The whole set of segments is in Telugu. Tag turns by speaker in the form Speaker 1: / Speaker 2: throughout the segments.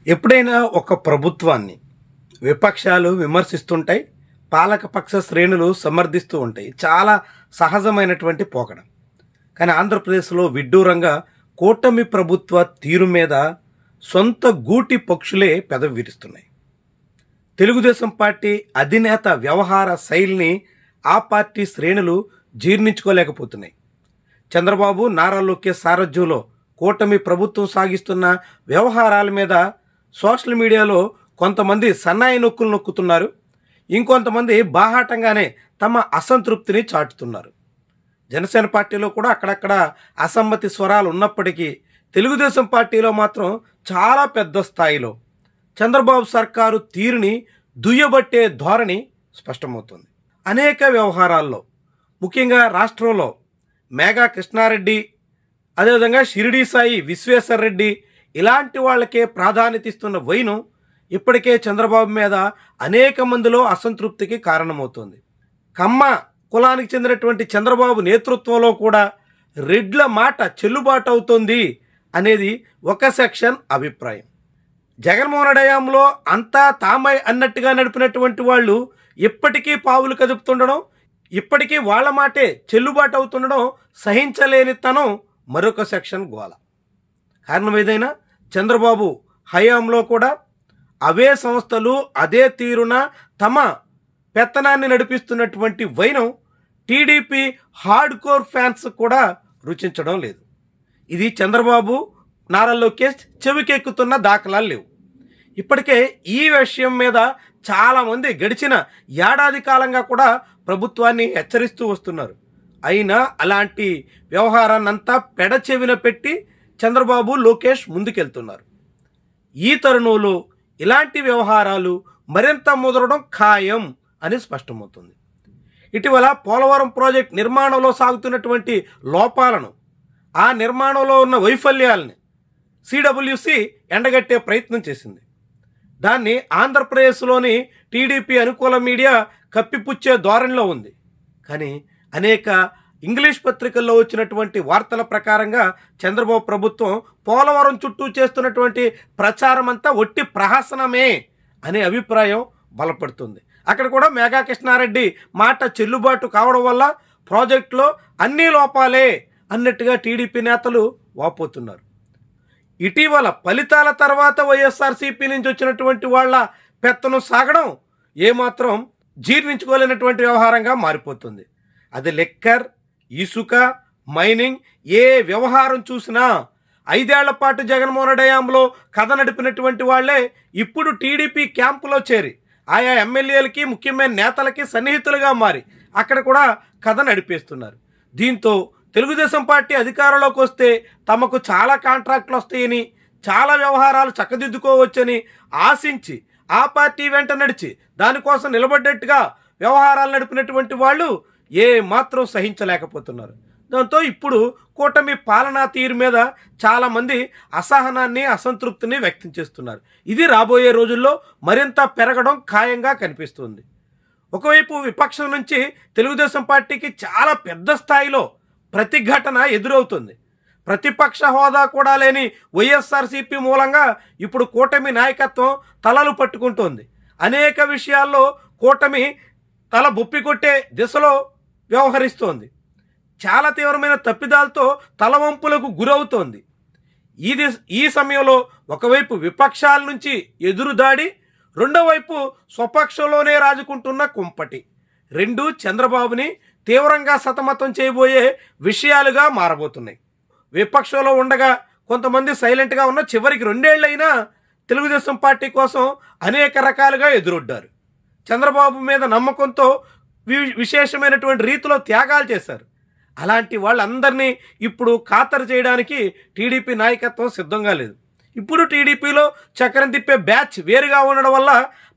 Speaker 1: ఎప్పుడైనా ఒక ప్రభుత్వాన్ని విపక్షాలు విమర్శిస్తుంటాయి. పాలకపక్ష శ్రేణులు సమర్థిస్తూ ఉంటాయి. చాలా సహజమైనటువంటి పోకడ. కానీ ఆంధ్రప్రదేశ్‌లో విడ్డూరంగా కూటమి ప్రభుత్వ తీరు మీద సొంత గూటి పక్షులే పెదవి విరుస్తున్నాయి. తెలుగుదేశం పార్టీ అధినేత వ్యవహార శైలిని ఆ పార్టీ శ్రేణులు జీర్ణించుకోలేకపోతున్నాయి. చంద్రబాబు, నారా లోకేష్ సారథ్యంలో కూటమి ప్రభుత్వం సాగిస్తున్న వ్యవహారాల మీద సోషల్ మీడియాలో కొంతమంది సన్నాయి నొక్కులు నొక్కుతున్నారు. ఇంకొంతమంది బాహాటంగానే తమ అసంతృప్తిని చాటుతున్నారు. జనసేన పార్టీలో కూడా అక్కడక్కడ అసమ్మతి స్వరాలు ఉన్నప్పటికీ తెలుగుదేశం పార్టీలో మాత్రం చాలా పెద్ద స్థాయిలో చంద్రబాబు సర్కారు తీరుని దుయ్యబట్టే ధోరణి స్పష్టమవుతుంది. అనేక వ్యవహారాల్లో ముఖ్యంగా రాష్ట్రంలో మేఘా కృష్ణారెడ్డి, అదేవిధంగా షిరిడి సాయి విశ్వేశ్వర్ రెడ్డి ఇలాంటి వాళ్ళకే ప్రాధాన్యత ఇస్తున్న వైనం ఇప్పటికే చంద్రబాబు మీద అనేక మందిలో అసంతృప్తికి కారణమవుతుంది. కమ్మ కులానికి చెందినటువంటి చంద్రబాబు నేతృత్వంలో కూడా రెడ్ల మాట చెల్లుబాటు అవుతుంది అనేది ఒక సెక్షన్ అభిప్రాయం. జగన్మోహన్ రెడ్డి హయాంలో అంతా తామై అన్నట్టుగా నడిపినటువంటి వాళ్ళు ఇప్పటికీ పావులు కదుపుతుండడం, ఇప్పటికీ వాళ్ళ మాటే చెల్లుబాటు అవుతుండడం సహించలేని తనం మరొక సెక్షన్ గోల. కారణం ఏదైనా చంద్రబాబు హయాంలో కూడా అవే సంస్థలు అదే తీరున తమ పెత్తనాన్ని నడిపిస్తున్నటువంటి వైనం టీడీపీ హార్డ్ కోర్ ఫ్యాన్స్ కూడా రుచించడం లేదు. ఇది చంద్రబాబు, నారా లోకేష్ చెవికెక్కుతున్న దాఖలాలు లేవు. ఇప్పటికే ఈ విషయం మీద చాలామంది గడిచిన ఏడాది కాలంగా కూడా ప్రభుత్వాన్ని హెచ్చరిస్తూ వస్తున్నారు. అయినా అలాంటి వ్యవహారాన్నంతా పెడచెవిన పెట్టి చంద్రబాబు, లోకేష్ ముందుకెళ్తున్నారు. ఈ తరుణంలో ఇలాంటి వ్యవహారాలు మరింత ముదరడం ఖాయం అని స్పష్టమవుతుంది. ఇటీవల పోలవరం ప్రాజెక్ట్ నిర్మాణంలో సాగుతున్నటువంటి లోపాలను, ఆ నిర్మాణంలో ఉన్న వైఫల్యాలని సిడబ్ల్యూసి ఎండగట్టే ప్రయత్నం చేసింది. దాన్ని ఆంధ్రప్రదేశ్లోని టీడీపీ అనుకూల మీడియా కప్పిపుచ్చే ధోరణిలో ఉంది. కానీ అనేక ఇంగ్లీష్ పత్రికల్లో వచ్చినటువంటి వార్తల ప్రకారంగా చంద్రబాబు ప్రభుత్వం పోలవరం చుట్టూ చేస్తున్నటువంటి ప్రచారం అంతా ఒట్టి ప్రహసనమే అనే అభిప్రాయం బలపడుతుంది. అక్కడ కూడా మేఘా కృష్ణారెడ్డి మాట చెల్లుబాటు కావడం వల్ల ప్రాజెక్టులో అన్ని లోపాలే అన్నట్టుగా టీడీపీ నేతలు వాపోతున్నారు. ఇటీవల ఫలితాల తర్వాత వైఎస్ఆర్సీపీ నుంచి వచ్చినటువంటి వాళ్ళ పెత్తనం సాగడం ఏమాత్రం జీర్ణించుకోలేనటువంటి వ్యవహారంగా మారిపోతుంది. అది లిక్కర్, ఇసుక, మైనింగ్, ఏ వ్యవహారం చూసినా 5 ఏళ్ల పాటు జగన్మోహన్ రెడ్డి హయాంలో కథ నడిపినటువంటి వాళ్లే ఇప్పుడు టీడీపీ క్యాంపులో చేరి ఆయా ఎమ్మెల్యేలకి, ముఖ్యమైన నేతలకి సన్నిహితులుగా మారి అక్కడ కూడా కథ నడిపేస్తున్నారు. దీంతో తెలుగుదేశం పార్టీ అధికారంలోకి వస్తే తమకు చాలా కాంట్రాక్టులు వస్తాయని, చాలా వ్యవహారాలు చక్కదిద్దుకోవచ్చని ఆశించి ఆ పార్టీ వెంట నడిచి దానికోసం నిలబడ్డట్టుగా వ్యవహారాలు నడిపినటువంటి వాళ్ళు ఏ మాత్రం సహించలేకపోతున్నారు. దాంతో ఇప్పుడు కూటమి పాలనా తీరు మీద చాలామంది అసహనాన్ని, అసంతృప్తిని వ్యక్తం చేస్తున్నారు. ఇది రాబోయే రోజుల్లో మరింత పెరగడం ఖాయంగా కనిపిస్తుంది. ఒకవైపు విపక్షం నుంచి తెలుగుదేశం పార్టీకి చాలా పెద్ద స్థాయిలో ప్రతిఘటన ఎదురవుతుంది. ప్రతిపక్ష హోదా కూడా లేని వైఎస్ఆర్సీపీ మూలంగా ఇప్పుడు కూటమి నాయకత్వం తలలు పట్టుకుంటోంది. అనేక విషయాల్లో కూటమి తల బొప్పి కొట్టే దిశలో వ్యవహరిస్తోంది. చాలా తీవ్రమైన తప్పిదాలతో తలవంపులకు గురవుతోంది. ఈ సమయంలో ఒకవైపు విపక్షాల నుంచి ఎదురుదాడి, రెండో వైపు స్వపక్షంలోనే రాజుకుంటున్న కుంపటి, రెండూ చంద్రబాబుని తీవ్రంగా సతమతం చేయబోయే విషయాలుగా మారబోతున్నాయి. విపక్షంలో ఉండగా కొంతమంది సైలెంట్గా ఉన్న చివరికి 2 ఏళ్ళైనా తెలుగుదేశం పార్టీ కోసం అనేక రకాలుగా ఎదురొడ్డారు. చంద్రబాబు మీద నమ్మకంతో విశేషమైనటువంటి రీతిలో త్యాగాలు చేశారు. అలాంటి వాళ్ళందరినీ ఇప్పుడు ఖాతరు చేయడానికి టీడీపీ నాయకత్వం సిద్ధంగా లేదు. ఇప్పుడు టీడీపీలో చక్రం తిప్పే బ్యాచ్ వేరుగా ఉండడం వల్ల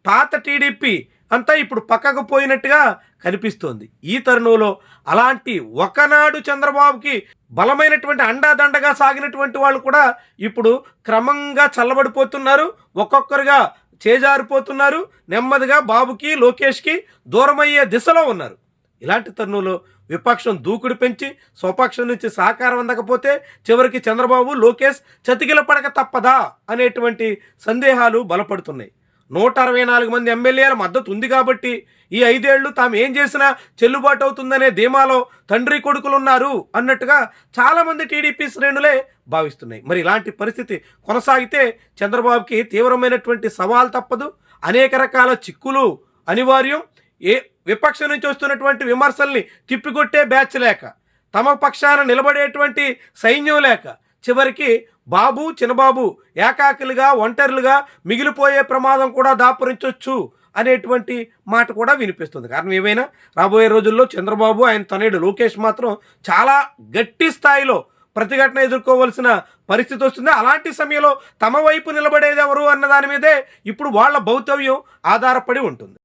Speaker 1: పాత టీడీపీ అంతా ఇప్పుడు పక్కకు పోయినట్టుగా కనిపిస్తోంది. ఈ తరుణంలో అలాంటి ఒకనాడు చంద్రబాబుకి బలమైనటువంటి అండాదండగా సాగినటువంటి వాళ్ళు కూడా ఇప్పుడు క్రమంగా చల్లబడిపోతున్నారు, ఒక్కొక్కరుగా చేజారిపోతున్నారు, నెమ్మదిగా బాబుకి, లోకేష్కి దూరమయ్యే దిశలో ఉన్నారు. ఇలాంటి తరుణంలో విపక్షం దూకుడు పెంచి స్వపక్షం నుంచి సహకారం అందకపోతే చివరికి చంద్రబాబు లోకేష్ చతికిల పడక తప్పదా అనేటువంటి సందేహాలు బలపడుతున్నాయి. 164 మంది ఎమ్మెల్యేల మద్దతు ఉంది కాబట్టి ఈ 5 ఏళ్లు తాము ఏం చేసినా చెల్లుబాటు అవుతుందనే ధీమాలో తండ్రి కొడుకులు ఉన్నారు అన్నట్టుగా చాలామంది టీడీపీ శ్రేణులే భావిస్తున్నాయి. మరి ఇలాంటి పరిస్థితి కొనసాగితే చంద్రబాబుకి తీవ్రమైనటువంటి సవాల్ తప్పదు. అనేక రకాల చిక్కులు అనివార్యం. విపక్షం నుంచి వస్తున్నటువంటి విమర్శల్ని తిప్పికొట్టే బ్యాచ్ లేక, తమ పక్షాన నిలబడేటువంటి సైన్యం లేక చివరికి బాబు చిన్నబాబు ఏకాకిలుగా ఒంటరిలుగా మిగిలిపోయే ప్రమాదం కూడా దాపురించవచ్చు అనేటువంటి మాట కూడా వినిపిస్తుంది. కారణం ఏమైనా రాబోయే రోజుల్లో చంద్రబాబు ఆయన తనయుడు లోకేష్ మాత్రం చాలా గట్టి స్థాయిలో ప్రతిఘటన ఎదుర్కోవాల్సిన పరిస్థితి వస్తుంది. అలాంటి సమయంలో తమ వైపు నిలబడేది ఎవరు అన్న దాని మీదే ఇప్పుడు వాళ్ళ భౌతవ్యం ఆధారపడి ఉంటుంది.